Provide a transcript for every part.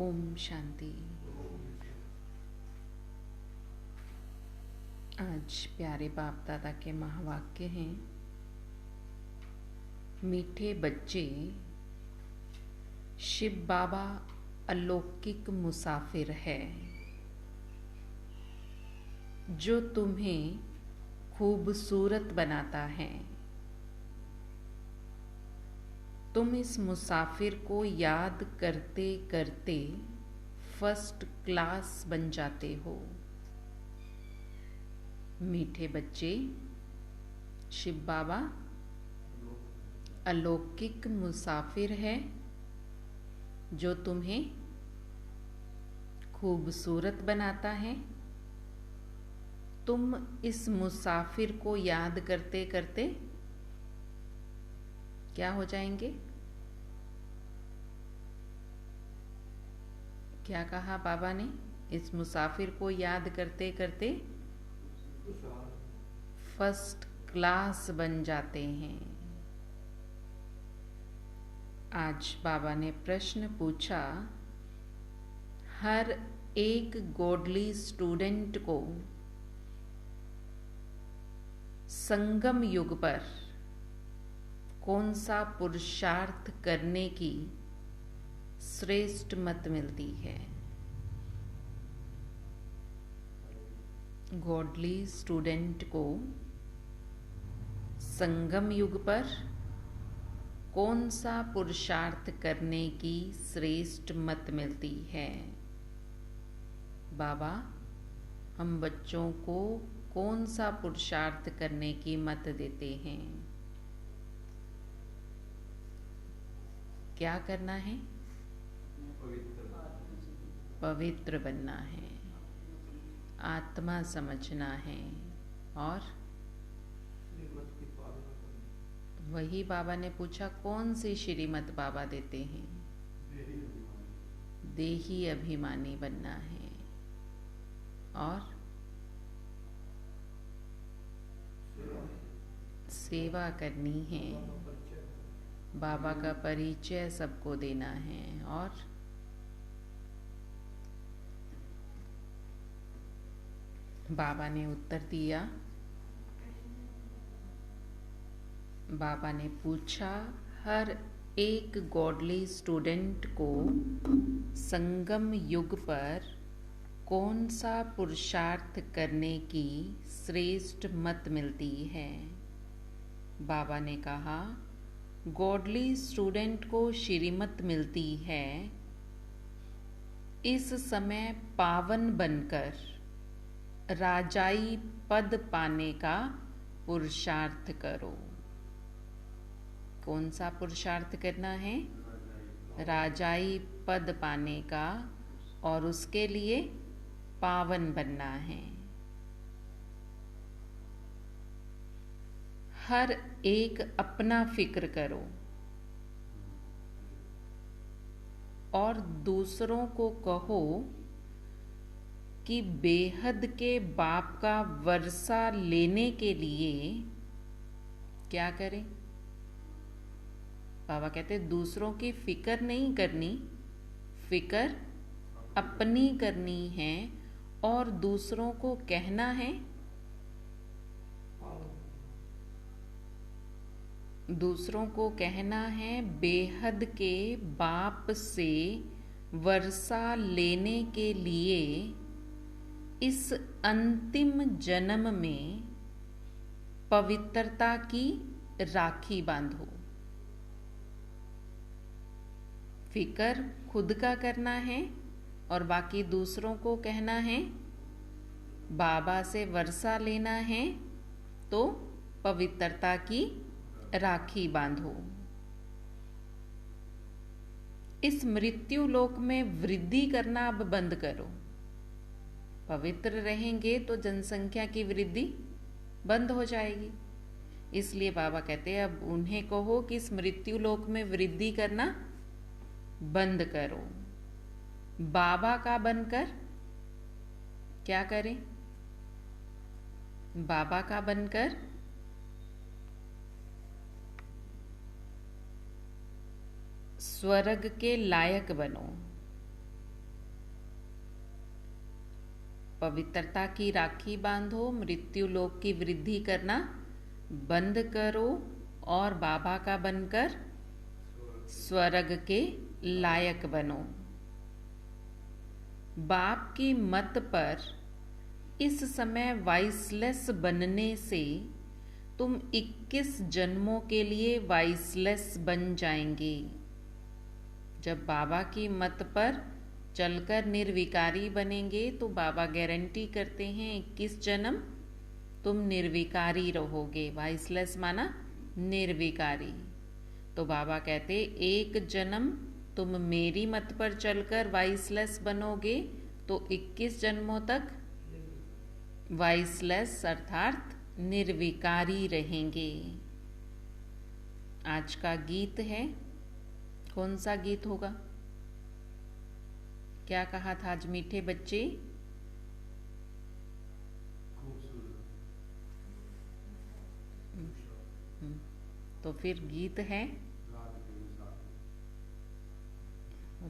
ओम शांति। आज प्यारे बाप दादा के महावाक्य हैं। मीठे बच्चे, शिव बाबा अलौकिक मुसाफिर है जो तुम्हें खूबसूरत बनाता है। तुम इस मुसाफिर को याद करते करते फर्स्ट क्लास बन जाते हो। मीठे बच्चे, शिव बाबा अलौकिक मुसाफिर है जो तुम्हें खूबसूरत बनाता है। तुम इस मुसाफिर को याद करते करते क्या हो जाएंगे? क्या कहा बाबा ने? इस मुसाफिर को याद करते करते फर्स्ट क्लास बन जाते हैं। आज बाबा ने प्रश्न पूछा, हर एक गॉडली स्टूडेंट को संगम युग पर कौन सा पुरुषार्थ करने की श्रेष्ठ मत मिलती है? गॉडली स्टूडेंट को संगम युग पर कौन सा पुरुषार्थ करने की श्रेष्ठ मत मिलती है? बाबा हम बच्चों को कौन सा पुरुषार्थ करने की मत देते हैं? क्या करना है? पवित्र बनना है, आत्मा समझना है और वही बाबा ने पूछा, कौन सी श्रीमत बाबा देते हैं? देही अभिमानी बनना है और सेवा करनी है, बाबा का परिचय सबको देना है और बाबा ने उत्तर दिया। बाबा ने पूछा, हर एक गॉडली स्टूडेंट को संगम युग पर कौन सा पुरुषार्थ करने की श्रेष्ठ मत मिलती है? बाबा ने कहा, गॉडली स्टूडेंट को श्रीमत मिलती है, इस समय पावन बनकर राजाई पद पाने का पुरुषार्थ करो। कौन सा पुरुषार्थ करना है? राजाई पद पाने का, और उसके लिए पावन बनना है। हर एक अपना फिक्र करो और दूसरों को कहो कि बेहद के बाप का वर्षा लेने के लिए क्या करें? बाबा कहते दूसरों की फिक्र नहीं करनी, फिक्र अपनी करनी है और दूसरों को कहना है, दूसरों को कहना है बेहद के बाप से वर्षा लेने के लिए इस अंतिम जन्म में पवित्रता की राखी बांधो। फिक्र खुद का करना है और बाकी दूसरों को कहना है बाबा से वर्षा लेना है तो पवित्रता की राखी बांधो। इस मृत्यु लोक में वृद्धि करना अब बंद करो। पवित्र रहेंगे तो जनसंख्या की वृद्धि बंद हो जाएगी। इसलिए बाबा कहते हैं अब उन्हें कहो कि इस मृत्यु लोक में वृद्धि करना बंद करो। बाबा का बनकर क्या करें? बाबा का बनकर स्वर्ग के लायक बनो। पवित्रता की राखी बांधो, मृत्यु लोक की वृद्धि करना बंद करो और बाबा का बनकर स्वर्ग के लायक बनो। बाप की मत पर इस समय वाइसलेस बनने से तुम 21 जन्मों के लिए वाइसलेस बन जाएंगे। जब बाबा की मत पर चलकर निर्विकारी बनेंगे तो बाबा गारंटी करते हैं 21 जन्म तुम निर्विकारी रहोगे। वाइसलेस माना निर्विकारी। तो बाबा कहते एक जन्म तुम मेरी मत पर चलकर वाइसलेस बनोगे तो 21 जन्मों तक वाइसलेस अर्थात निर्विकारी रहेंगे। आज का गीत है, कौन सा गीत होगा? क्या कहा था आज मीठे बच्चे? तो फिर गीत है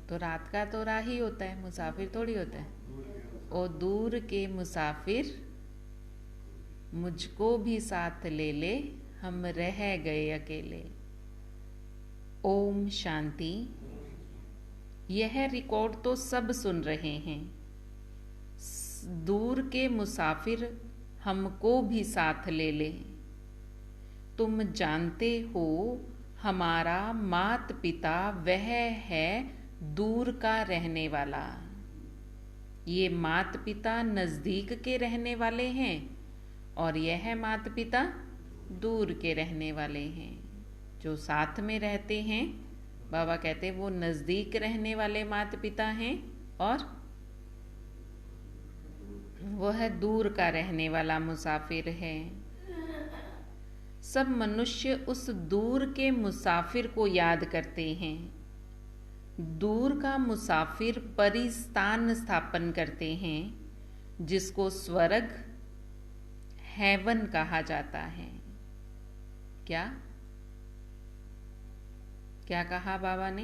तो रात का तो राह ही होता है, मुसाफिर थोड़ी होता है। ओ दूर के मुसाफिर मुझको भी साथ ले ले, हम रह गए अकेले। ओम शांति। यह रिकॉर्ड तो सब सुन रहे हैं। दूर के मुसाफिर हमको भी साथ ले ले। तुम जानते हो हमारा मात पिता वह है दूर का रहने वाला। ये मात पिता नजदीक के रहने वाले हैं और यह मात पिता दूर के रहने वाले हैं। जो साथ में रहते हैं बाबा कहते वो नजदीक रहने वाले माता पिता हैं और वह दूर का रहने वाला मुसाफिर है। सब मनुष्य उस दूर के मुसाफिर को याद करते हैं। दूर का मुसाफिर परिस्थान स्थापन करते हैं जिसको स्वर्ग हेवन कहा जाता है। क्या क्या कहा बाबा ने?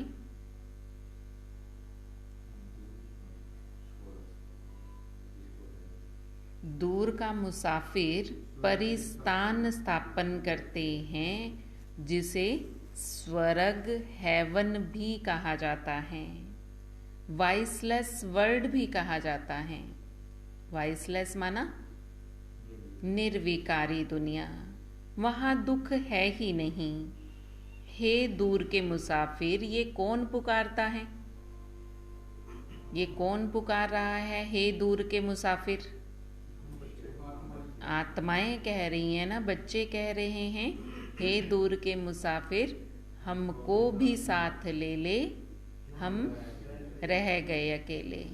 दूर का मुसाफिर परिस्थान स्थापन करते हैं जिसे स्वर्ग हेवन भी कहा जाता है। वाइसलेस वर्ल्ड भी कहा जाता है। वाइसलेस माना निर्विकारी दुनिया, वहां दुख है ही नहीं। हे दूर के मुसाफिर, ये कौन पुकारता है? ये कौन पुकार रहा है? हे दूर के मुसाफिर, आत्माएं कह रही हैं ना, बच्चे कह रहे हैं हे दूर के मुसाफिर हमको भी साथ ले ले, हम रह गए अकेले।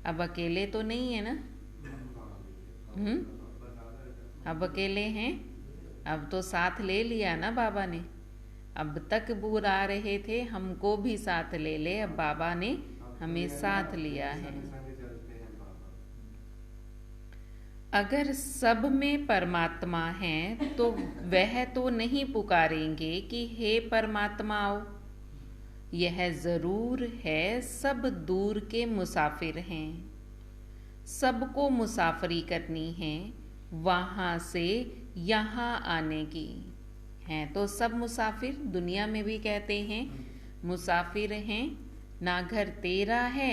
अब अकेले तो नहीं है ना? अब अकेले हैं? अब तो साथ ले लिया ना बाबा ने। अब तक बुला रहे थे हमको भी साथ ले ले, अब बाबा ने हमें साथ लिया है। अगर सब में परमात्मा है तो वह तो नहीं पुकारेंगे कि हे परमात्मा आओ। यह जरूर है सब दूर के मुसाफिर हैं। सबको मुसाफरी करनी है वहां से यहाँ आने की। हैं तो सब मुसाफिर, दुनिया में भी कहते हैं मुसाफिर हैं। ना घर तेरा है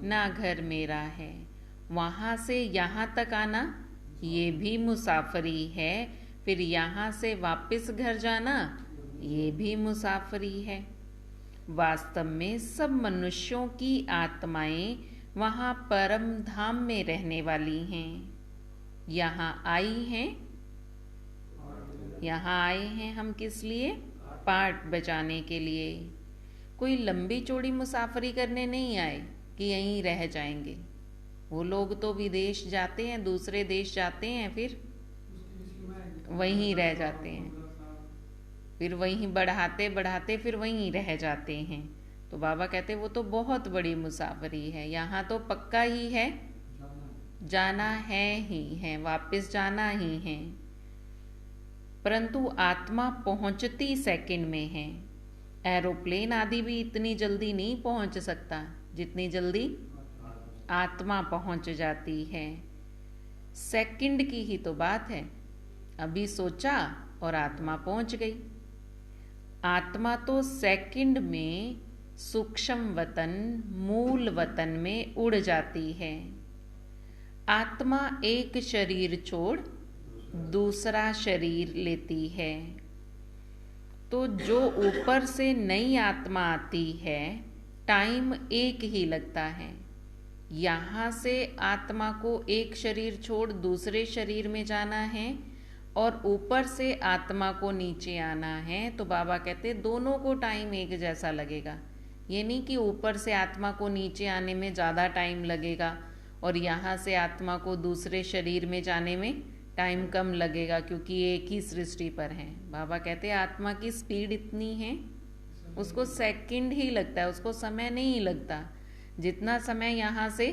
ना घर मेरा है, वहां से यहाँ तक आना ये भी मुसाफरी है। फिर यहाँ से वापस घर जाना ये भी मुसाफरी है। वास्तव में सब मनुष्यों की आत्माएं वहाँ परम धाम में रहने वाली हैं। यहाँ आई हैं, यहाँ आए हैं हम किस लिए? पाठ बजाने के लिए। कोई लंबी चौड़ी मुसाफरी करने नहीं आए कि यहीं रह जाएंगे। वो लोग तो विदेश जाते हैं, दूसरे देश जाते हैं, फिर वहीं रह जाते हैं, फिर वहीं बढ़ाते बढ़ाते फिर वहीं रह जाते हैं। तो बाबा कहते वो तो बहुत बड़ी मुसाफरी है। यहाँ तो पक्का ही है, जाना है ही है, वापस जाना ही है। परंतु आत्मा पहुंचती सेकंड में है। एरोप्लेन आदि भी इतनी जल्दी नहीं पहुंच सकता जितनी जल्दी आत्मा पहुंच जाती है। सेकंड की ही तो बात है। अभी सोचा और आत्मा पहुंच गई। आत्मा तो सेकंड में सूक्ष्म वतन, मूल वतन में उड़ जाती है। आत्मा एक शरीर छोड़ दूसरा शरीर लेती है। तो जो ऊपर से नई आत्मा आती है, टाइम एक ही लगता है। यहाँ से आत्मा को एक शरीर छोड़ दूसरे शरीर में जाना है और ऊपर से आत्मा को नीचे आना है, तो बाबा कहते दोनों को टाइम एक जैसा लगेगा। ये नहीं कि ऊपर से आत्मा को नीचे आने में ज़्यादा टाइम लगेगा और यहाँ से आत्मा को दूसरे शरीर में जाने में टाइम कम लगेगा, क्योंकि एक ही सृष्टि पर है। बाबा कहते आत्मा की स्पीड इतनी है, उसको सेकंड ही लगता है, उसको समय नहीं लगता। जितना समय यहाँ से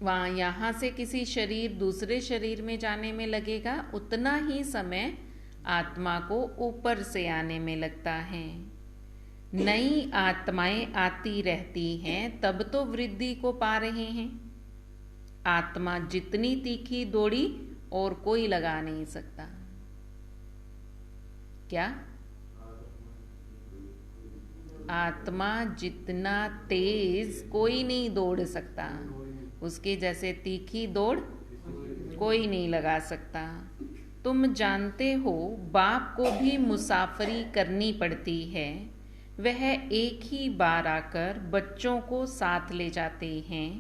यहाँ से किसी शरीर दूसरे शरीर में जाने में लगेगा, उतना ही समय आत्मा को ऊपर से आने में लगता है। नई आत्माएं आती रहती हैं, तब तो वृद्धि को पा रहे हैं। आत्मा जितनी तीखी दौड़ी और कोई लगा नहीं सकता। क्या? आत्मा जितना तेज कोई नहीं दौड़ सकता, उसके जैसे तीखी दौड़ कोई नहीं लगा सकता। तुम जानते हो बाप को भी मुसाफरी करनी पड़ती है। वह एक ही बार आकर बच्चों को साथ ले जाते हैं।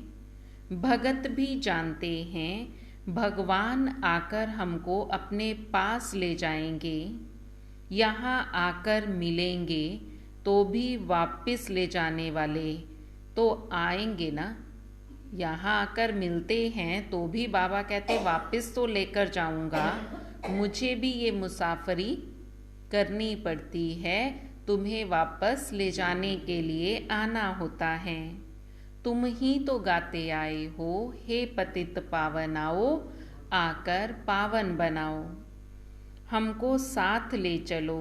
भगत भी जानते हैं भगवान आकर हमको अपने पास ले जाएंगे। यहाँ आकर मिलेंगे तो भी वापस ले जाने वाले तो आएंगे ना। यहाँ आकर मिलते हैं तो भी बाबा कहते वापस तो लेकर जाऊंगा। मुझे भी ये मुसाफरी करनी पड़ती है, तुम्हें वापस ले जाने के लिए आना होता है। तुम ही तो गाते आए हो, हे पतित पावन आओ, आकर पावन बनाओ। हमको साथ ले चलो।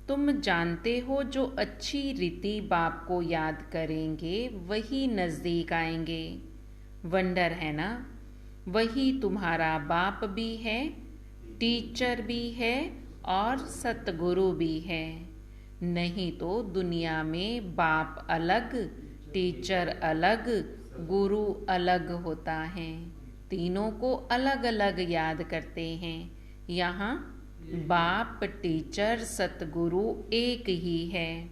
तुम जानते हो जो अच्छी रीति बाप को याद करेंगे वही नज़दीक आएंगे। वंडर है ना? वही तुम्हारा बाप भी है, टीचर भी है और सतगुरु भी है। नहीं तो दुनिया में बाप अलग, टीचर अलग, गुरु अलग होता है। तीनों को अलग अलग याद करते हैं। यहाँ बाप, टीचर, सतगुरु एक ही है।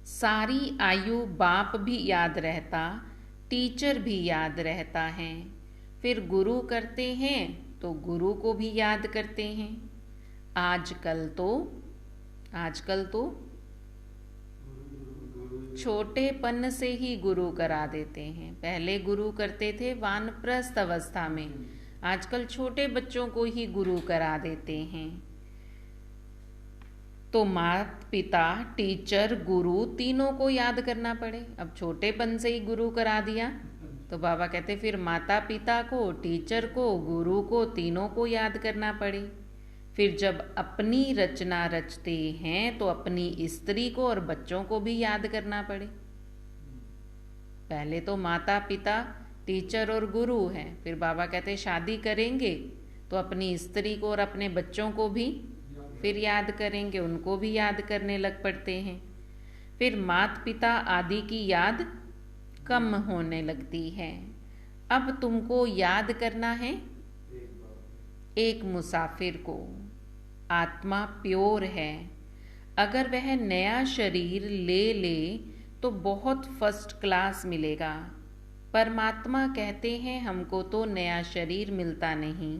सारी आयु बाप भी याद रहता, टीचर भी याद रहता है। फिर गुरु करते हैं तो गुरु को भी याद करते हैं। आजकल तो छोटेपन से ही गुरु करा देते हैं। पहले गुरु करते थे वानप्रस्थ अवस्था में, आजकल छोटे बच्चों को ही गुरु करा देते हैं। तो माता पिता, टीचर, गुरु तीनों को याद करना पड़े। अब छोटेपन से ही गुरु करा दिया तो बाबा कहते फिर माता पिता को, टीचर को, गुरु को, तीनों को याद करना पड़े। फिर जब अपनी रचना रचते हैं तो अपनी स्त्री को और बच्चों को भी याद करना पड़े। पहले तो माता पिता, टीचर और गुरु हैं, फिर बाबा कहते शादी करेंगे तो अपनी स्त्री को और अपने बच्चों को भी फिर याद करेंगे, उनको भी याद करने लग पड़ते हैं। फिर माता पिता आदि की याद कम होने लगती है। अब तुमको याद करना है एक मुसाफिर को। आत्मा प्योर है। अगर वह नया शरीर ले ले तो बहुत फर्स्ट क्लास मिलेगा। परमात्मा कहते हैं हमको तो नया शरीर मिलता नहीं,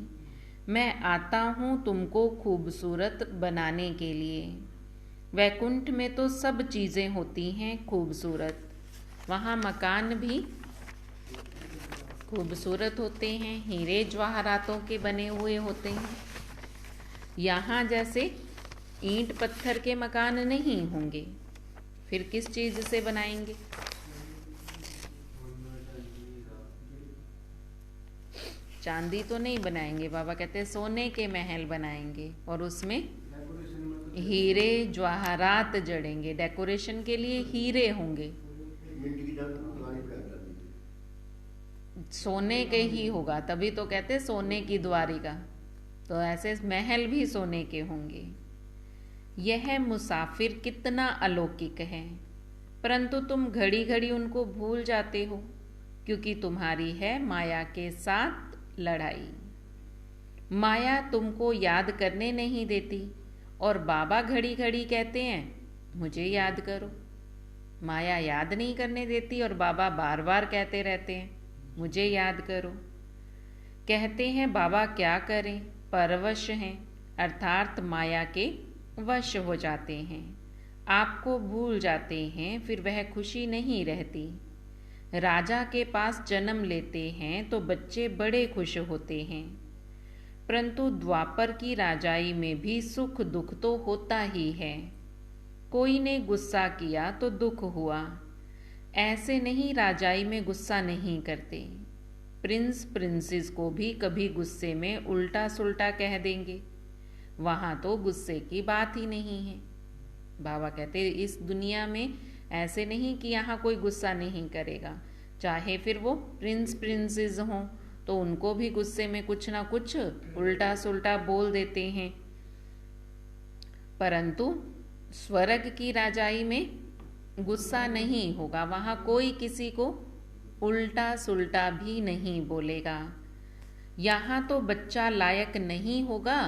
मैं आता हूँ तुमको खूबसूरत बनाने के लिए। वैकुंठ में तो सब चीज़ें होती हैं खूबसूरत, वहाँ मकान भी खूबसूरत होते हैं, हीरे जवाहरातों के बने हुए होते हैं। यहाँ जैसे ईंट पत्थर के मकान नहीं होंगे, फिर किस चीज़ से बनाएंगे? चांदी तो नहीं बनाएंगे। बाबा कहते हैं सोने के महल बनाएंगे और उसमें हीरे जवाहरात जड़ेंगे। डेकोरेशन के लिए हीरे होंगे। सोने के ही होगा, तभी तो कहते सोने की द्वारिका। तो ऐसे महल भी सोने के होंगे। यह मुसाफिर कितना अलौकिक है, परंतु तुम घड़ी घड़ी उनको भूल जाते हो, क्योंकि तुम्हारी है माया के साथ लड़ाई। माया तुमको याद करने नहीं देती, और बाबा घड़ी घड़ी कहते हैं मुझे याद करो। माया याद नहीं करने देती और बाबा बार बार कहते रहते हैं मुझे याद करो। कहते हैं बाबा क्या करें, परवश हैं, अर्थात माया के वश हो जाते हैं, आपको भूल जाते हैं, फिर वह खुशी नहीं रहती। राजा के पास जन्म लेते हैं तो बच्चे बड़े खुश होते हैं, परंतु द्वापर की राजाई में भी सुख दुख तो होता ही है। कोई ने गुस्सा किया तो दुख हुआ, ऐसे नहीं राजाई में गुस्सा नहीं करते। प्रिंस प्रिंसेस को भी कभी गुस्से में उल्टा सुल्टा कह देंगे, वहाँ तो गुस्से की बात ही नहीं है। बाबा कहते इस दुनिया में ऐसे नहीं कि यहाँ कोई गुस्सा नहीं करेगा, चाहे फिर वो प्रिंस प्रिंसेस हों तो उनको भी गुस्से में कुछ ना कुछ उल्टा सुल्टा बोल देते हैं। परंतु स्वर्ग की राजाई में गुस्सा नहीं होगा, वहाँ कोई किसी को उल्टा सुल्टा भी नहीं बोलेगा। यहाँ तो बच्चा लायक नहीं होगा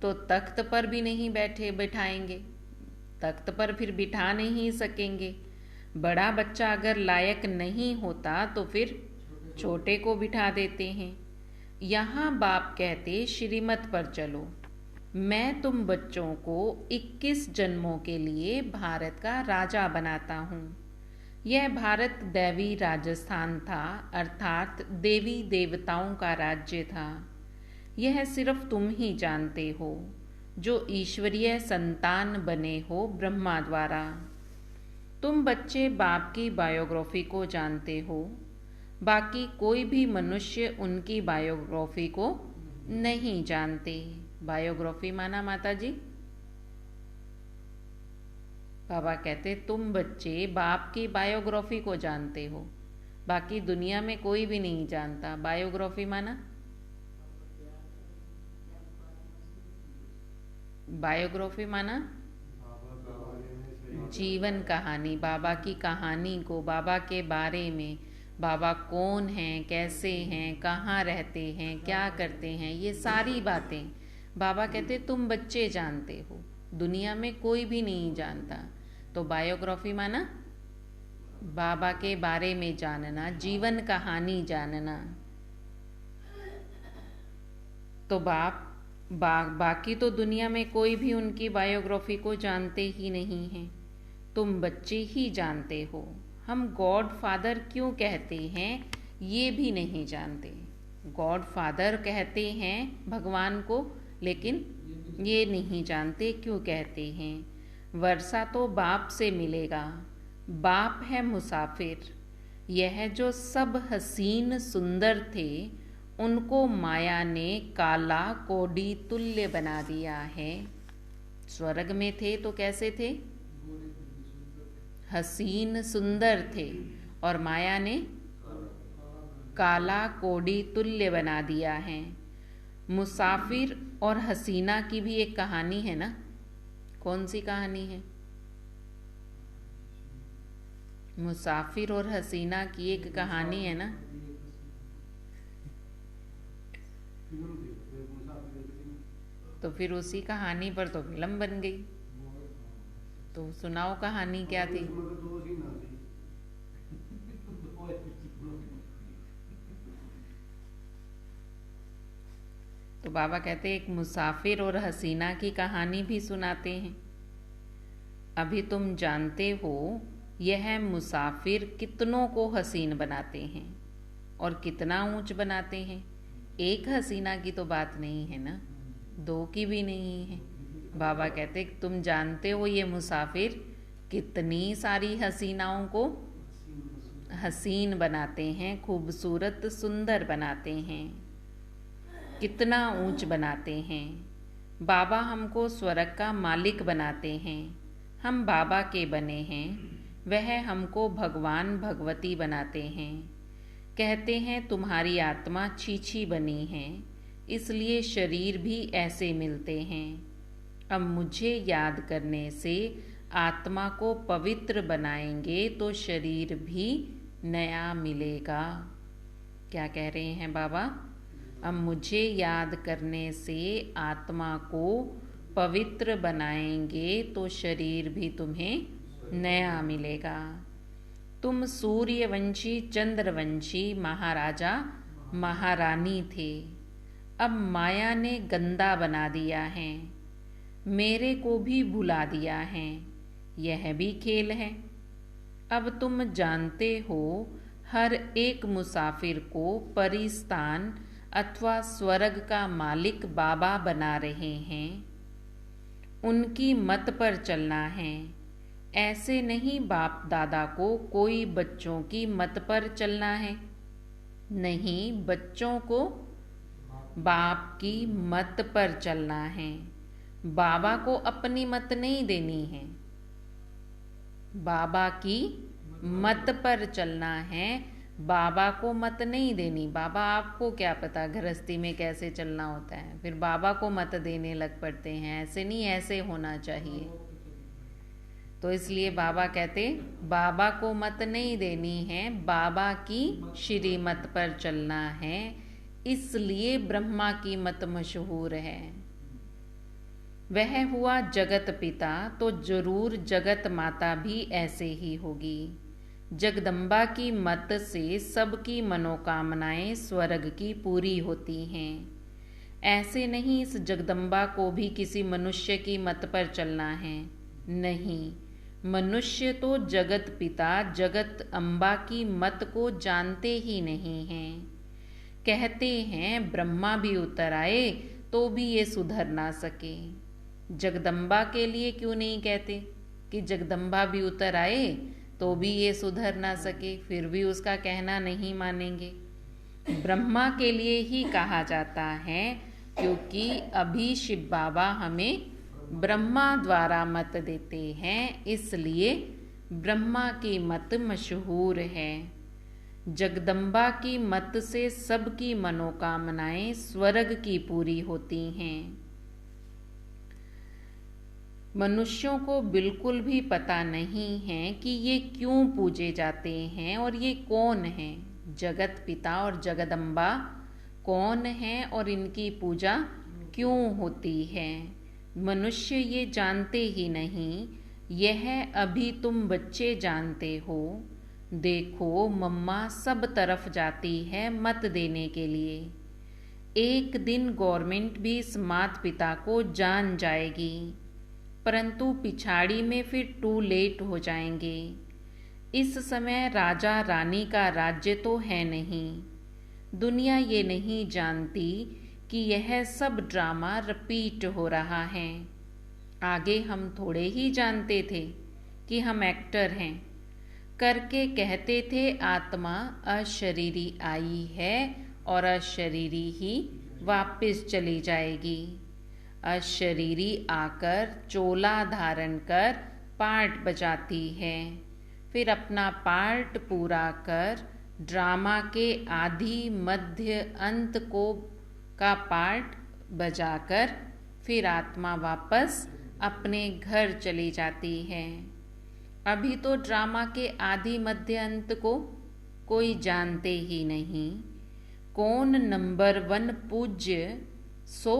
तो तख्त पर भी नहीं बैठाएंगे, तख्त पर फिर बिठा नहीं सकेंगे। बड़ा बच्चा अगर लायक नहीं होता तो फिर छोटे को बिठा देते हैं। यहाँ बाप कहते श्रीमत पर चलो, मैं तुम बच्चों को 21 जन्मों के लिए भारत का राजा बनाता हूँ। यह भारत दैवी राजस्थान था, अर्थात देवी देवताओं का राज्य था। यह सिर्फ तुम ही जानते हो जो ईश्वरीय संतान बने हो ब्रह्मा द्वारा। तुम बच्चे बाप की बायोग्राफी को जानते हो, बाकी कोई भी मनुष्य उनकी बायोग्राफी को नहीं जानते। बायोग्राफी माना माता जी? बाबा कहते तुम बच्चे बाप की बायोग्राफी को जानते हो, बाकी दुनिया में कोई भी नहीं जानता। बायोग्राफी माना बायोग्राफी माना जीवन कहानी, बाबा की कहानी को, बाबा के बारे में, बाबा कौन हैं, कैसे हैं, कहाँ रहते हैं, क्या करते हैं, ये सारी बातें बाबा कहते तुम बच्चे जानते हो, दुनिया में कोई भी नहीं जानता। तो बायोग्राफी माना बाबा के बारे में जानना, जीवन कहानी जानना। तो बाकी तो दुनिया में कोई भी उनकी बायोग्राफी को जानते ही नहीं है, तुम बच्चे ही जानते हो। हम गॉड फादर क्यों कहते हैं ये भी नहीं जानते। गॉड फादर कहते हैं भगवान को, लेकिन ये नहीं जानते क्यों कहते हैं। वर्षा तो बाप से मिलेगा, बाप है मुसाफिर। यह जो सब हसीन सुंदर थे उनको माया ने काला कोडी तुल्य बना दिया है। स्वर्ग में थे तो कैसे थे? हसीन सुंदर थे, और माया ने काला कोडी तुल्य बना दिया है। मुसाफिर और हसीना की भी एक कहानी है ना, कौन सी कहानी है? मुसाफिर और हसीना की एक कहानी है ना। तो फिर उसी कहानी पर तो फिल्म बन गई। तो सुनाओ कहानी क्या थी? तो बाबा कहते एक मुसाफिर और हसीना की कहानी भी सुनाते हैं। अभी तुम जानते हो यह मुसाफिर कितनों को हसीन बनाते हैं और कितना ऊंच बनाते हैं। एक हसीना की तो बात नहीं है ना, दो की भी नहीं है। बाबा कहते तुम जानते हो ये मुसाफिर कितनी सारी हसीनाओं को हसीन बनाते हैं, खूबसूरत सुंदर बनाते हैं, कितना ऊंच बनाते हैं। बाबा हमको स्वर्ग का मालिक बनाते हैं, हम बाबा के बने हैं, वह हमको भगवान भगवती बनाते हैं। कहते हैं तुम्हारी आत्मा छीछी बनी है, इसलिए शरीर भी ऐसे मिलते हैं। अब मुझे याद करने से आत्मा को पवित्र बनाएंगे तो शरीर भी नया मिलेगा। क्या कह रहे हैं बाबा? अब मुझे याद करने से आत्मा को पवित्र बनाएंगे तो शरीर भी तुम्हें नया मिलेगा। तुम सूर्यवंशी चंद्रवंशी महाराजा महारानी थे, अब माया ने गंदा बना दिया है, मेरे को भी भुला दिया है, यह भी खेल है। अब तुम जानते हो हर एक मुसाफिर को परिस्थान अथवा स्वर्ग का मालिक बाबा बना रहे हैं, उनकी मत पर चलना है। ऐसे नहीं बाप दादा को कोई बच्चों की मत पर चलना है, नहीं, बच्चों को बाप की मत पर चलना है। बाबा को अपनी मत नहीं देनी है, बाबा की मत पर चलना है, बाबा को मत नहीं देनी। बाबा आपको क्या पता गृहस्थी में कैसे चलना होता है, फिर बाबा को मत देने लग पड़ते हैं। ऐसे नहीं, ऐसे होना चाहिए। तो इसलिए बाबा कहते बाबा को मत नहीं देनी है, बाबा की श्रीमत पर चलना है। इसलिए ब्रह्मा की मत मशहूर है। वह हुआ जगत पिता तो जरूर जगत माता भी ऐसे ही होगी। जगदम्बा की मत से सबकी मनोकामनाएं स्वर्ग की पूरी होती हैं। ऐसे नहीं इस जगदम्बा को भी किसी मनुष्य की मत पर चलना है, नहीं, मनुष्य तो जगत पिता जगत अम्बा की मत को जानते ही नहीं हैं। कहते हैं ब्रह्मा भी उतर आए तो भी ये सुधर ना सके। जगदम्बा के लिए क्यों नहीं कहते कि जगदम्बा भी उतर आए तो भी ये सुधर ना सके, फिर भी उसका कहना नहीं मानेंगे। ब्रह्मा के लिए ही कहा जाता है क्योंकि अभी शिव बाबा हमें ब्रह्मा द्वारा मत देते हैं, इसलिए ब्रह्मा की मत मशहूर है। जगदम्बा की मत से सबकी मनोकामनाएं स्वर्ग की पूरी होती हैं। मनुष्यों को बिल्कुल भी पता नहीं है कि ये क्यों पूजे जाते हैं और ये कौन हैं। जगत पिता और जगदम्बा कौन हैं और इनकी पूजा क्यों होती है, मनुष्य ये जानते ही नहीं। यह अभी तुम बच्चे जानते हो। देखो मम्मा सब तरफ जाती है मत देने के लिए। एक दिन गवर्नमेंट भी इस माता पिता को जान जाएगी, परंतु पिछाड़ी में फिर टू लेट हो जाएंगे। इस समय राजा रानी का राज्य तो है नहीं। दुनिया ये नहीं जानती कि यह सब ड्रामा रिपीट हो रहा है। आगे हम थोड़े ही जानते थे कि हम एक्टर हैं, करके कहते थे आत्मा अशरीरी आई है और अशरीरी ही वापस चली जाएगी। अशरीरी आकर चोला धारण कर पार्ट बजाती है, फिर अपना पार्ट पूरा कर ड्रामा के आदि मध्य अंत को का पार्ट बजाकर फिर आत्मा वापस अपने घर चली जाती है। अभी तो ड्रामा के आदि मध्य अंत को कोई जानते ही नहीं। कौन नंबर 1 पूज्य सो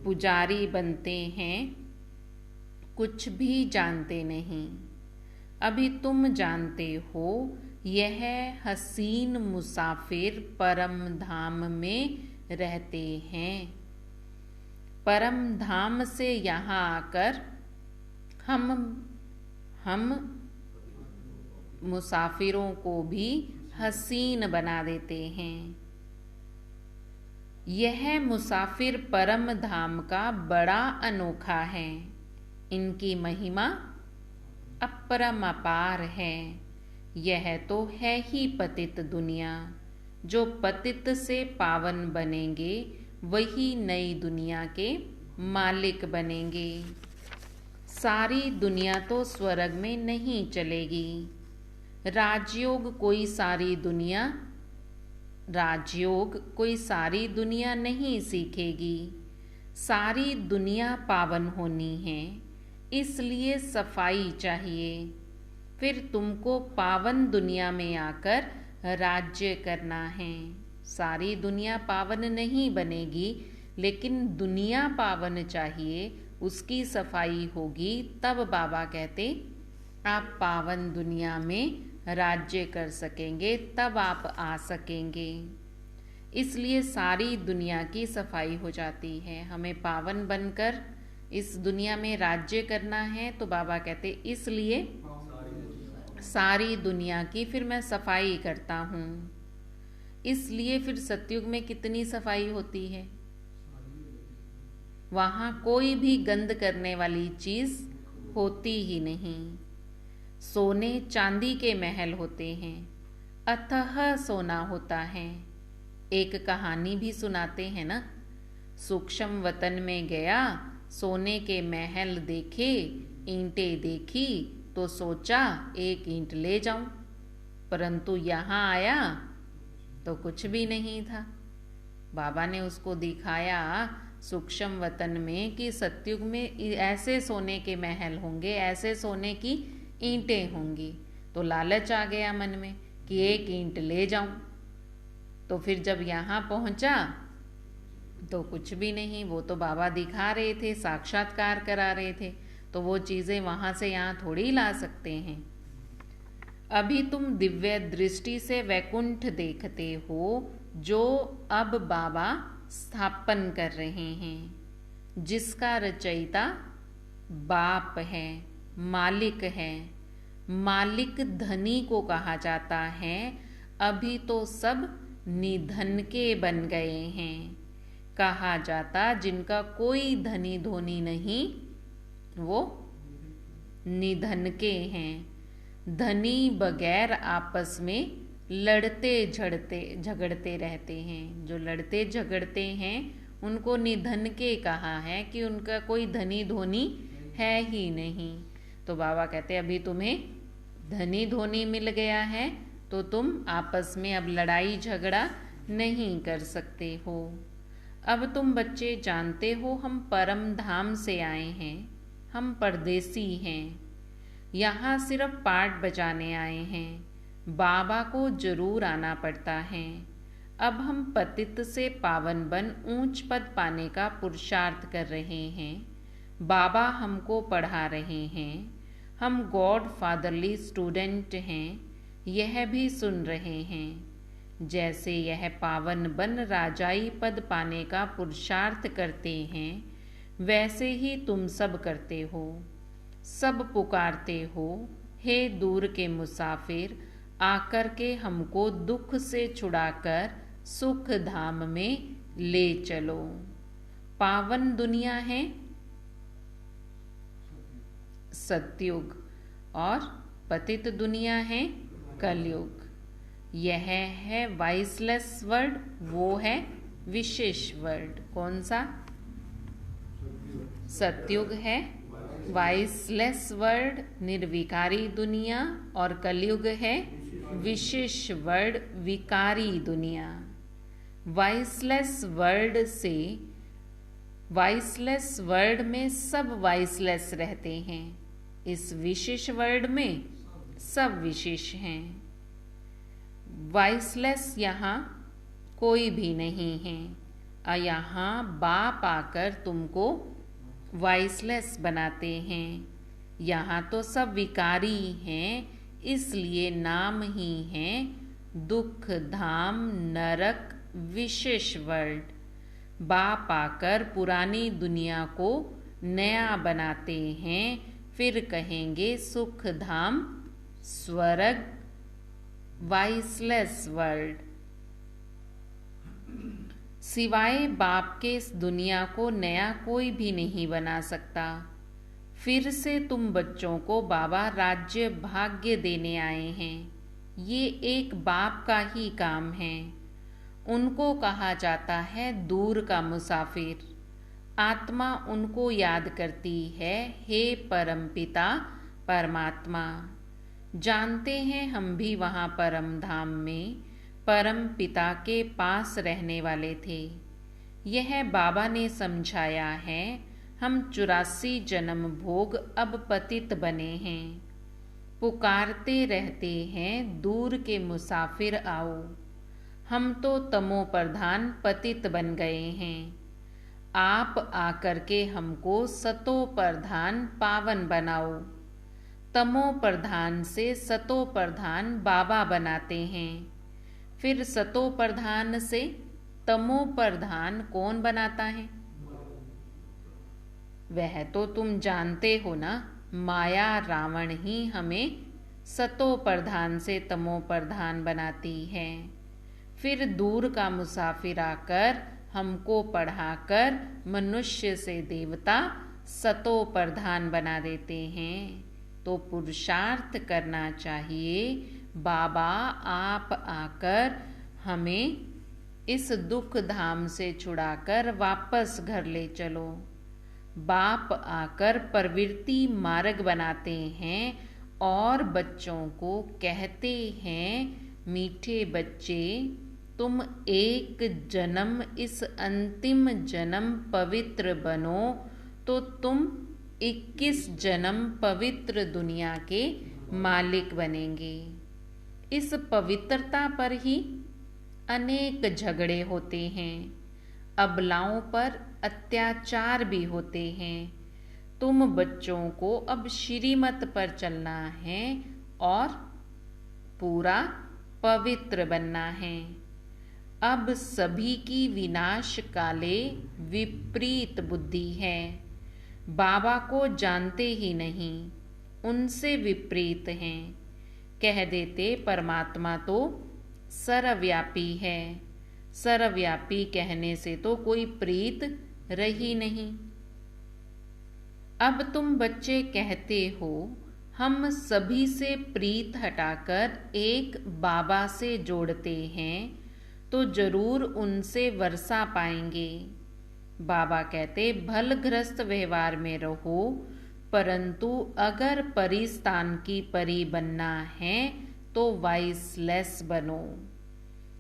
पुजारी बनते हैं, कुछ भी जानते नहीं। अभी तुम जानते हो यह हसीन मुसाफिर परम धाम में रहते हैं। परम धाम से यहाँ आकर हम मुसाफिरों को भी हसीन बना देते हैं। यह मुसाफिर परम धाम का बड़ा अनोखा है। इनकी महिमा अपरमापार है। यह तो है ही पतित दुनिया। जो पतित से पावन बनेंगे वही नई दुनिया के मालिक बनेंगे। सारी दुनिया तो स्वर्ग में नहीं चलेगी। राजयोग कोई सारी दुनिया राजयोग कोई सारी दुनिया नहीं सीखेगी। सारी दुनिया पावन होनी है, इसलिए सफाई चाहिए। फिर तुमको पावन दुनिया में आकर राज्य करना है। सारी दुनिया पावन नहीं बनेगी, लेकिन दुनिया पावन चाहिए, उसकी सफाई होगी, तब बाबा कहते आप पावन दुनिया में राज्य कर सकेंगे, तब आप आ सकेंगे। इसलिए सारी दुनिया की सफाई हो जाती है। हमें पावन बनकर इस दुनिया में राज्य करना है, तो बाबा कहते इसलिए सारी दुनिया की फिर मैं सफाई करता हूँ। इसलिए फिर सतयुग में कितनी सफाई होती है, वहाँ कोई भी गंद करने वाली चीज होती ही नहीं। सोने चांदी के महल होते हैं, अथह सोना होता है। एक कहानी भी सुनाते हैं ना, सूक्ष्म वतन में गया, सोने के महल देखे, ईंटें देखी तो सोचा एक ईंट ले जाऊं, परंतु यहाँ आया तो कुछ भी नहीं था। बाबा ने उसको दिखाया सूक्ष्म वतन में कि सतयुग में ऐसे सोने के महल होंगे, ऐसे सोने की ईंटें होंगी। तो लालच आ गया मन में कि एक ईंट ले जाऊं। तो फिर जब यहाँ पहुंचा तो कुछ भी नहीं, वो तो बाबा दिखा रहे थे, साक्षात्कार करा रहे थे, तो वो चीजें वहां से यहाँ थोड़ी ला सकते हैं। अभी तुम दिव्य दृष्टि से वैकुंठ देखते हो, जो अब बाबा स्थापन कर रहे हैं, जिसका रचयिता बाप है, मालिक है। मालिक धनी को कहा जाता है। अभी तो सब निधन के बन गए हैं। कहा जाता जिनका कोई धनी धोनी नहीं, वो निधन के हैं। धनी बगैर आपस में लड़ते झगड़ते रहते हैं। जो लड़ते झगड़ते हैं उनको निधन के कहा है कि उनका कोई धनी धोनी है ही नहीं। तो बाबा कहते अभी तुम्हें धनी धोनी मिल गया है, तो तुम आपस में अब लड़ाई झगड़ा नहीं कर सकते हो। अब तुम बच्चे जानते हो हम परम धाम से आए हैं, हम परदेसी हैं, यहाँ सिर्फ पाठ बजाने आए हैं। बाबा को जरूर आना पड़ता है। अब हम पतित से पावन बन ऊंच पद पाने का पुरुषार्थ कर रहे हैं। बाबा हमको पढ़ा रहे हैं। हम गॉड फादरली स्टूडेंट हैं, यह भी सुन रहे हैं। जैसे यह पावन बन राजाई पद पाने का पुरुषार्थ करते हैं, वैसे ही तुम सब करते हो। सब पुकारते हो, हे दूर के मुसाफिर, आकर के हमको दुख से छुड़ाकर सुख धाम में ले चलो। पावन दुनिया है सतयुग और पतित दुनिया है कलयुग। यह है वाइसलेस वर्ड, वो है विशेष वर्ड। कौन सा? सतयुग है वाइसलेस वर्ड, निर्विकारी दुनिया, और कलयुग है विशेष वर्ड, विकारी दुनिया। वाइसलेस वर्ड से, वाइसलेस वर्ड में सब वाइसलेस रहते हैं, इस विशेष वर्ड में सब विशेष हैं। वाइसलेस यहाँ कोई भी नहीं है। यहाँ बाप आकर तुमको वाइसलेस बनाते हैं। यहाँ तो सब विकारी हैं, इसलिए नाम ही है दुख धाम नरक विशेष वर्ड। बाप आकर पुरानी दुनिया को नया बनाते हैं, फिर कहेंगे सुख धाम स्वर्ग वाइसलेस वर्ल्ड। सिवाय बाप के इस दुनिया को नया कोई भी नहीं बना सकता। फिर से तुम बच्चों को बाबा राज्य भाग्य देने आए हैं। ये एक बाप का ही काम है। उनको कहा जाता है दूर का मुसाफिर। आत्मा उनको याद करती है, हे परमपिता परमात्मा। जानते हैं हम भी वहाँ परम धाम में परम पिता के पास रहने वाले थे। यह बाबा ने समझाया है। हम 84 जन्म भोग अब पतित बने हैं। पुकारते रहते हैं दूर के मुसाफिर आओ। हम तो तमो प्रधान पतित बन गए हैं। आप आकर के हमको सतो प्रधान पावन बनाओ। तमो प्रधान से सतो प्रधान बाबा बनाते हैं। फिर सतो प्रधान से तमो प्रधान कौन बनाता है? वह तो तुम जानते हो ना। माया रावण ही हमें सतो प्रधान से तमो प्रधान बनाती है। फिर दूर का मुसाफिर आकर हमको पढ़ाकर मनुष्य से देवता सतो प्रधान बना देते हैं। तो पुरुषार्थ करना चाहिए। बाबा आप आकर हमें इस दुख धाम से छुड़ाकर वापस घर ले चलो। बाप आकर प्रवृत्ति मार्ग बनाते हैं और बच्चों को कहते हैं, मीठे बच्चे, तुम एक जन्म इस अंतिम जन्म पवित्र बनो तो तुम 21 जन्म पवित्र दुनिया के मालिक बनेंगे। इस पवित्रता पर ही अनेक झगड़े होते हैं। अबलाओं पर अत्याचार भी होते हैं। तुम बच्चों को अब श्रीमत पर चलना है और पूरा पवित्र बनना है। अब सभी की विनाश काले विपरीत बुद्धि है। बाबा को जानते ही नहीं, उनसे विपरीत हैं। कह देते परमात्मा तो सर्वव्यापी है। सर्वव्यापी कहने से तो कोई प्रीत रही नहीं। अब तुम बच्चे कहते हो हम सभी से प्रीत हटाकर एक बाबा से जोड़ते हैं तो जरूर उनसे वर्षा पाएंगे। बाबा कहते भलग्रस्त व्यवहार में रहो, परंतु अगर परिस्थान की परी बनना है तो वाइसलेस बनो,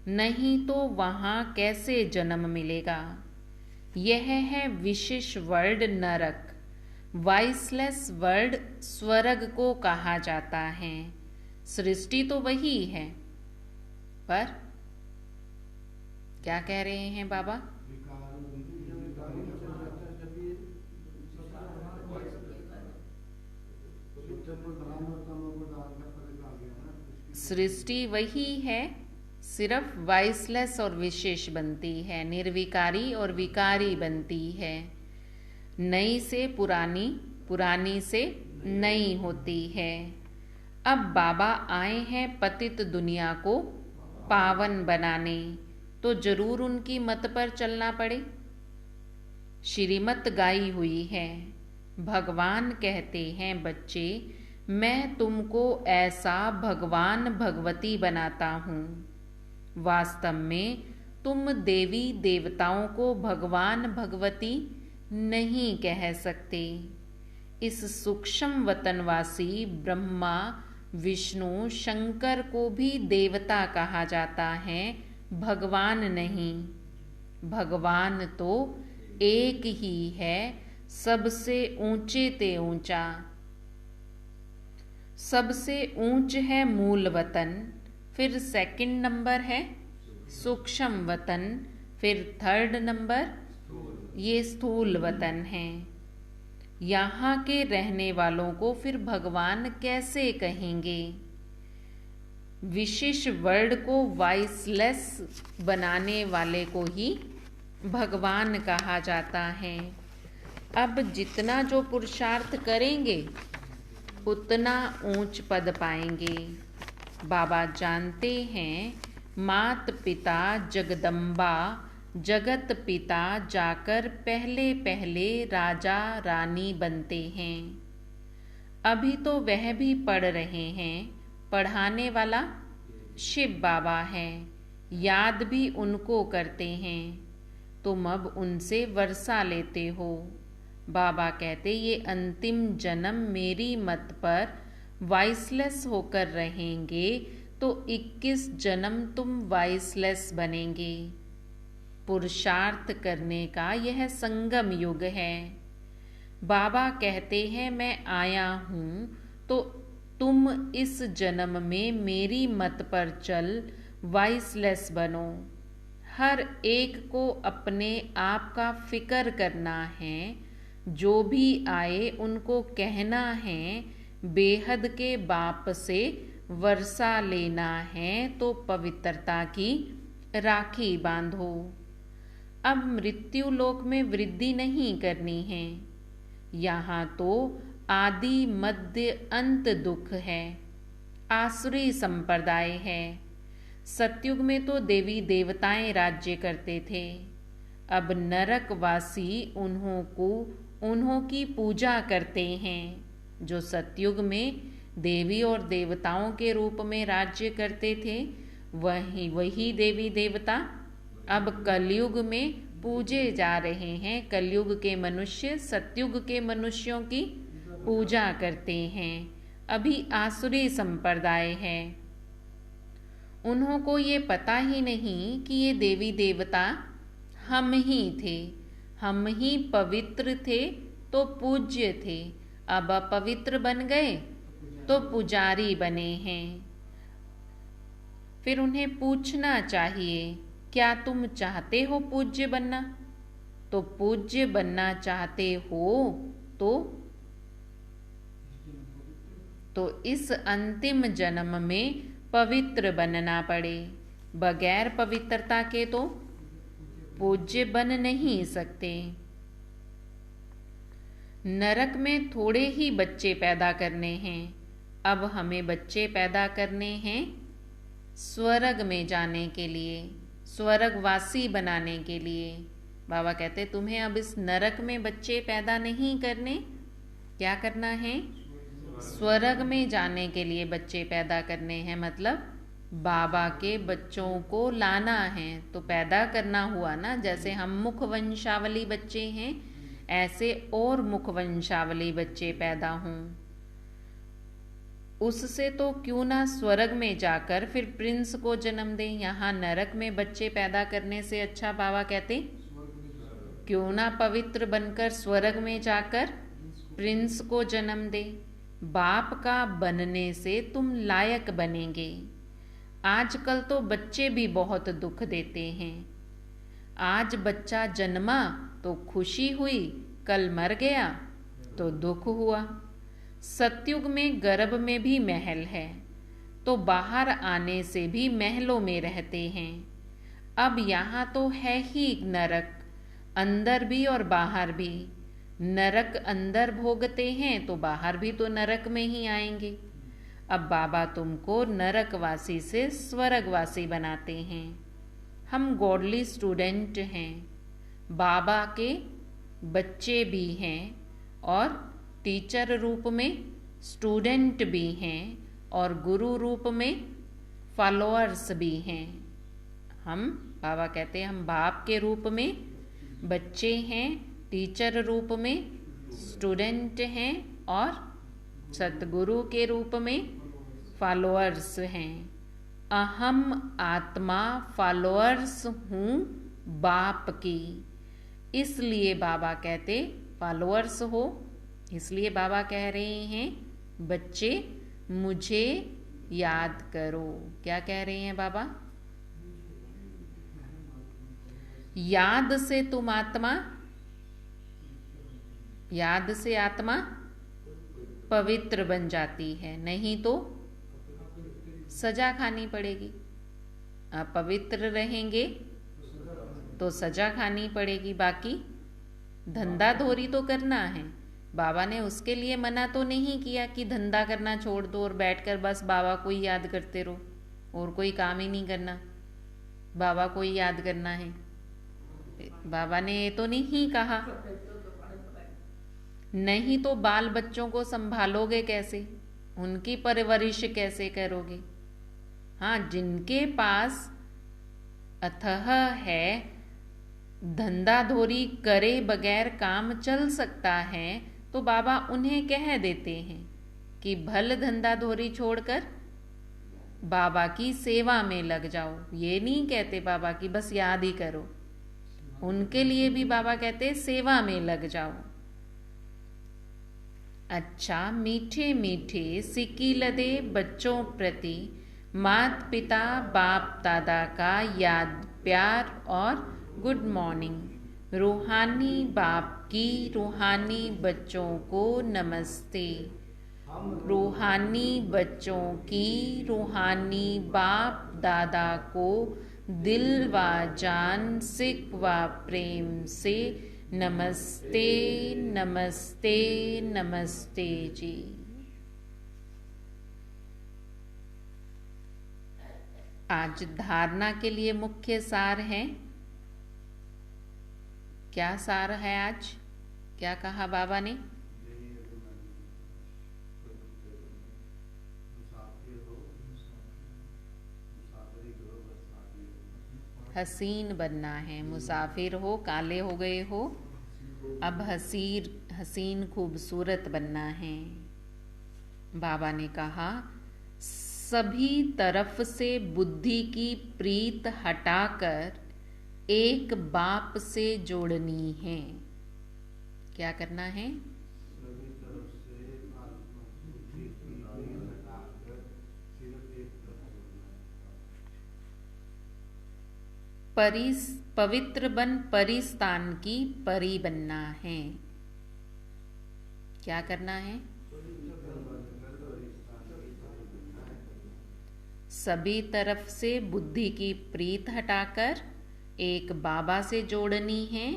नहीं तो वहां कैसे जन्म मिलेगा। यह है विशेष वर्ल्ड नरक। वाइसलेस वर्ल्ड स्वर्ग को कहा जाता है। सृष्टि तो वही है, पर क्या कह रहे हैं बाबा? सृष्टि वही है, सिर्फ वाइसलेस और विशेष बनती है, निर्विकारी और विकारी बनती है। नई से पुरानी, पुरानी से नई होती है। अब बाबा आए हैं पतित दुनिया को पावन बनाने, तो जरूर उनकी मत पर चलना पड़े। श्रीमत गाई हुई है। भगवान कहते हैं बच्चे, मैं तुमको ऐसा भगवान भगवती बनाता हूँ। वास्तव में तुम देवी देवताओं को भगवान भगवती नहीं कह सकते। इस सूक्ष्म वतनवासी ब्रह्मा विष्णु शंकर को भी देवता कहा जाता है, भगवान नहीं। भगवान तो एक ही है, सबसे ऊंचे ते ऊंचा। सबसे ऊंच है मूल वतन, फिर सेकंड नंबर है सूक्ष्म वतन, फिर थर्ड नंबर ये स्थूल वतन है। यहाँ के रहने वालों को फिर भगवान कैसे कहेंगे? विशेष वर्ल्ड को वाइसलेस बनाने वाले को ही भगवान कहा जाता है। अब जितना जो पुरुषार्थ करेंगे उतना ऊंच पद पाएंगे। बाबा जानते हैं मात पिता जगदम्बा जगत पिता जाकर पहले पहले राजा रानी बनते हैं। अभी तो वह भी पढ़ रहे हैं। पढ़ाने वाला शिव बाबा है, याद भी उनको करते हैं। तुम अब उनसे वर्षा लेते हो। बाबा कहते ये अंतिम जन्म मेरी मत पर वाइसलेस होकर रहेंगे तो 21 जन्म तुम वाइसलेस बनेंगे। पुरुषार्थ करने का यह संगम युग है। बाबा कहते हैं मैं आया हूं तो तुम इस जन्म में मेरी मत पर चल वाइसलेस बनो। हर एक को अपने आप का फिक्र करना है। जो भी आए उनको कहना है बेहद के बाप से वर्षा लेना है तो पवित्रता की राखी बांधो। अब मृत्यु लोक में वृद्धि नहीं करनी है। यहाँ तो आदि मध्य अंत दुख है। आसुरी संप्रदाय है। सतयुग में तो देवी देवताएं राज्य करते थे। अब नरकवासी उन्हों की पूजा करते हैं। जो सतयुग में देवी और देवताओं के रूप में राज्य करते थे वही देवी देवता अब कलयुग में पूजे जा रहे हैं। कलयुग के मनुष्य सतयुग के मनुष्यों की पूजा करते हैं। अभी आसुरी संप्रदाय है। उन्हों को ये पता ही नहीं कि ये देवी देवता हम ही थे। हम ही पवित्र थे तो पूज्य थे। अब अपवित्र बन गए तो पुजारी बने हैं। फिर उन्हें पूछना चाहिए क्या तुम चाहते हो पूज्य बनना? तो पूज्य बनना चाहते हो तो इस अंतिम जन्म में पवित्र बनना पड़े। बगैर पवित्रता के तो पूज्य बन नहीं सकते। नरक में थोड़े ही बच्चे पैदा करने हैं। अब हमें बच्चे पैदा करने हैं स्वर्ग में जाने के लिए, स्वर्गवासी बनाने के लिए। बाबा कहते तुम्हें अब इस नरक में बच्चे पैदा नहीं करने। क्या करना है? स्वर्ग में जाने के लिए बच्चे पैदा करने हैं। मतलब बाबा के बच्चों को लाना है तो पैदा करना हुआ ना। जैसे हम मुख वंशावली बच्चे हैं ऐसे और मुख वंशावली बच्चे पैदा हों। उससे तो क्यों ना स्वर्ग में जाकर फिर प्रिंस को जन्म दें। यहाँ नरक में बच्चे पैदा करने से अच्छा बाबा कहते क्यों ना पवित्र बनकर स्वर्ग में जाकर प्रिंस को जन्म दे। बाप का बनने से तुम लायक बनेंगे। आजकल तो बच्चे भी बहुत दुख देते हैं। आज बच्चा जन्मा तो खुशी हुई, कल मर गया तो दुख हुआ। सतयुग में गर्भ में भी महल है तो बाहर आने से भी महलों में रहते हैं। अब यहाँ तो है ही नरक, अंदर भी और बाहर भी। नरक अंदर भोगते हैं तो बाहर भी तो नरक में ही आएंगे। अब बाबा तुमको नरकवासी से स्वर्गवासी बनाते हैं। हम गॉडली स्टूडेंट हैं, बाबा के बच्चे भी हैं और टीचर रूप में स्टूडेंट भी हैं और गुरु रूप में फॉलोअर्स भी हैं। हम बाबा कहते हैं हम बाप के रूप में बच्चे हैं, टीचर रूप में स्टूडेंट हैं और सतगुरु के रूप में फॉलोअर्स हैं। अहम आत्मा फॉलोअर्स हूँ बाप की। इसलिए बाबा कहते फॉलोअर्स हो। इसलिए बाबा कह रहे हैं बच्चे मुझे याद करो। क्या कह रहे हैं बाबा? याद से तुम आत्मा, याद से आत्मा पवित्र बन जाती है, नहीं तो सजा खानी पड़ेगी। आप पवित्र रहेंगे तो सजा खानी पड़ेगी। बाकी धंधा धोरी तो करना है। बाबा ने उसके लिए मना तो नहीं किया कि धंधा करना छोड़ दो और बैठकर बस बाबा को ही याद करते रहो और कोई काम ही नहीं करना, बाबा को ही याद करना है। बाबा ने ये तो नहीं कहा। नहीं तो बाल बच्चों को संभालोगे कैसे? उनकी परवरिश कैसे करोगे? हाँ, जिनके पास अथह है, धंधा धोरी करे बगैर काम चल सकता है, तो बाबा उन्हें कह देते हैं कि भल धंधा धोरी छोड़कर बाबा की सेवा में लग जाओ। ये नहीं कहते बाबा की बस याद ही करो, उनके लिए भी बाबा कहते सेवा में लग जाओ। अच्छा मीठे मीठे सिक्की लदे बच्चों प्रति माता पिता बाप दादा का याद प्यार और गुड मॉर्निंग। रूहानी बाप की रूहानी बच्चों को नमस्ते। रूहानी बच्चों की रूहानी बाप दादा को दिल व जान सिक व प्रेम से नमस्ते नमस्ते नमस्ते जी। आज धारणा के लिए मुख्य सार है। क्या सार है आज? क्या कहा बाबा ने? हसीन बनना है। मुसाफिर हो, काले हो गए हो, अब हसीन खूबसूरत बनना है। बाबा ने कहा सभी तरफ से बुद्धि की प्रीत हटाकर एक बाप से जोड़नी है। क्या करना है? सभी तरफ से बुद्धि की प्रीत हटाकर सिर्फ एक तरफ पवित्र बन परिस्तान की परी बनना है। क्या करना है? सभी तरफ से बुद्धि की प्रीत हटाकर एक बाबा से जोड़नी है,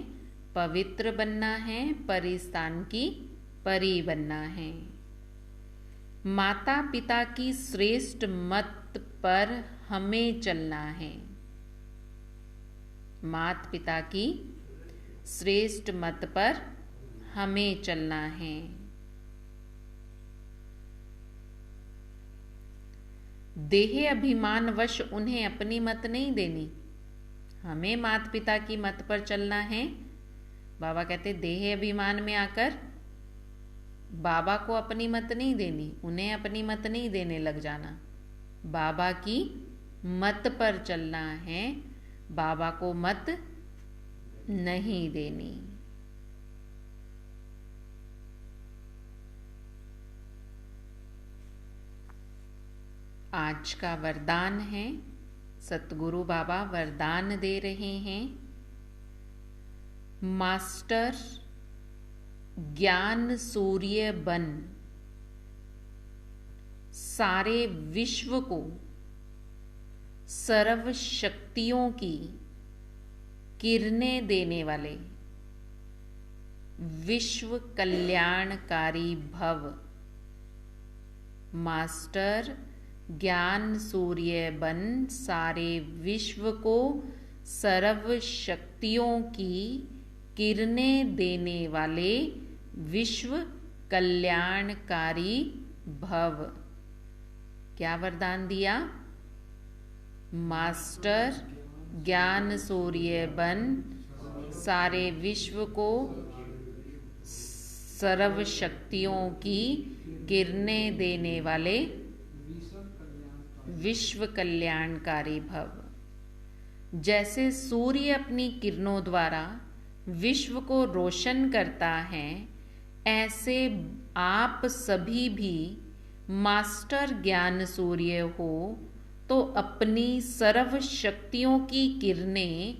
पवित्र बनना है, परिस्तान की परी बनना है। माता पिता की श्रेष्ठ मत पर हमें चलना है। माता पिता की श्रेष्ठ मत पर हमें चलना है। देह अभिमान वश उन्हें अपनी मत नहीं देनी, हमें माता पिता की मत पर चलना है। बाबा कहते देह अभिमान में आकर बाबा को अपनी मत नहीं देनी, उन्हें अपनी मत नहीं देने लग जाना। बाबा की मत पर चलना है, बाबा को मत नहीं देनी। आज का वरदान है, सतगुरु बाबा वरदान दे रहे हैं। मास्टर ज्ञान सूर्य बन सारे विश्व को सर्व शक्तियों की किरणें देने वाले विश्व कल्याणकारी भव। मास्टर ज्ञान सूर्य बन सारे विश्व को सर्व शक्तियों की किरणें देने वाले विश्व कल्याणकारी भव। क्या वरदान दिया? मास्टर ज्ञान सूर्य बन सारे विश्व को सर्व शक्तियों की किरणें देने वाले विश्व कल्याणकारी भव। जैसे सूर्य अपनी किरणों द्वारा विश्व को रोशन करता है, ऐसे आप सभी भी मास्टर ज्ञान सूर्य हो तो अपनी सर्व शक्तियों की किरणें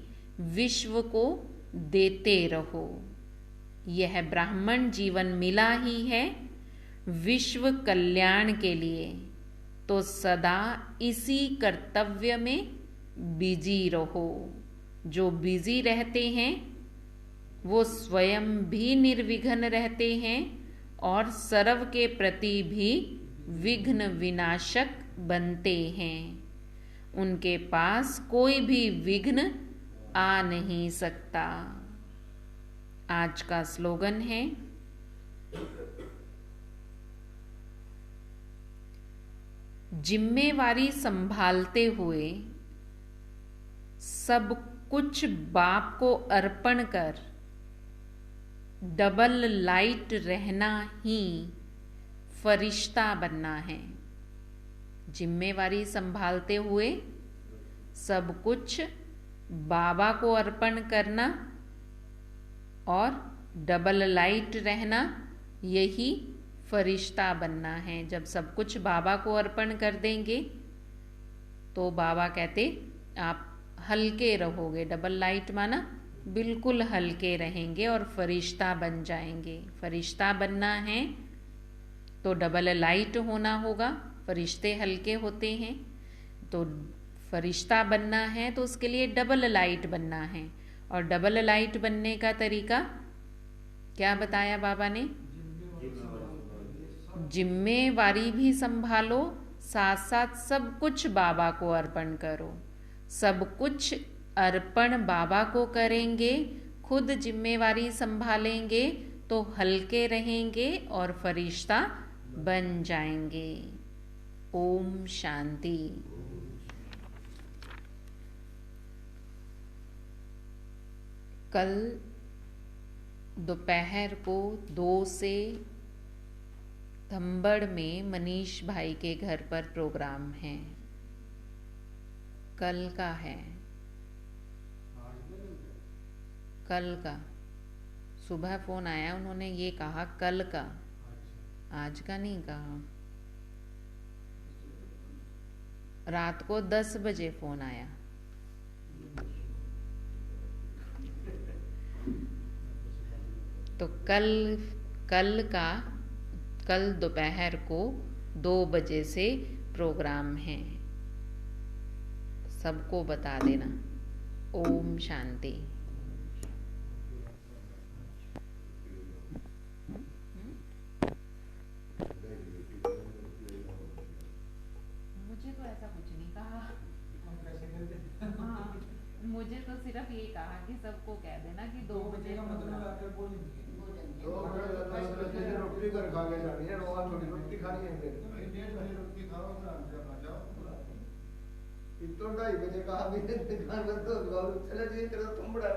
विश्व को देते रहो। यह ब्राह्मण जीवन मिला ही है विश्व कल्याण के लिए, तो सदा इसी कर्तव्य में बिजी रहो। जो बिजी रहते हैं वो स्वयं भी निर्विघ्न रहते हैं और सर्व के प्रति भी विघ्न विनाशक बनते हैं। उनके पास कोई भी विघ्न आ नहीं सकता। आज का स्लोगन है, जिम्मेवारी संभालते हुए सब कुछ बाप को अर्पण कर डबल लाइट रहना ही फरिश्ता बनना है। जिम्मेवारी संभालते हुए सब कुछ बाबा को अर्पण करना और डबल लाइट रहना, यही फरिश्ता बनना है। जब सब कुछ बाबा को अर्पण कर देंगे तो बाबा कहते आप हल्के रहोगे। डबल लाइट माना बिल्कुल हल्के रहेंगे और फरिश्ता बन जाएंगे। फरिश्ता बनना है तो डबल लाइट होना होगा। फरिश्ते हल्के होते हैं, तो फरिश्ता बनना है तो उसके लिए डबल लाइट बनना है। और डबल लाइट बनने का तरीका क्या बताया बाबा ने? जिम्मेवारी भी संभालो, साथ साथ सब कुछ बाबा को अर्पण करो। सब कुछ अर्पण बाबा को करेंगे, खुद जिम्मेवारी संभालेंगे तो हल्के रहेंगे और फरिश्ता बन जाएंगे। ओम शांति। कल दोपहर को 2 से धम्बड़ में मनीष भाई के घर पर प्रोग्राम है। कल का है, कल का। सुबह फोन आया, उन्होंने ये कहा कल का, आज का नहीं कहा। रात को 10 बजे फोन आया। तो कल दोपहर को 2 बजे से प्रोग्राम है, सबको बता देना। ओम शांति। मुझे तो ऐसा कुछ नहीं कहा। हाँ, मुझे तो सिर्फ ये कहा कि सबको कह देना कि 2 बजे रोटी कर खा के जानी है, रोटी खानी है। इतना 2:30 बजे कहा भी दुकान बंद हो, चले जी तुम बड़ा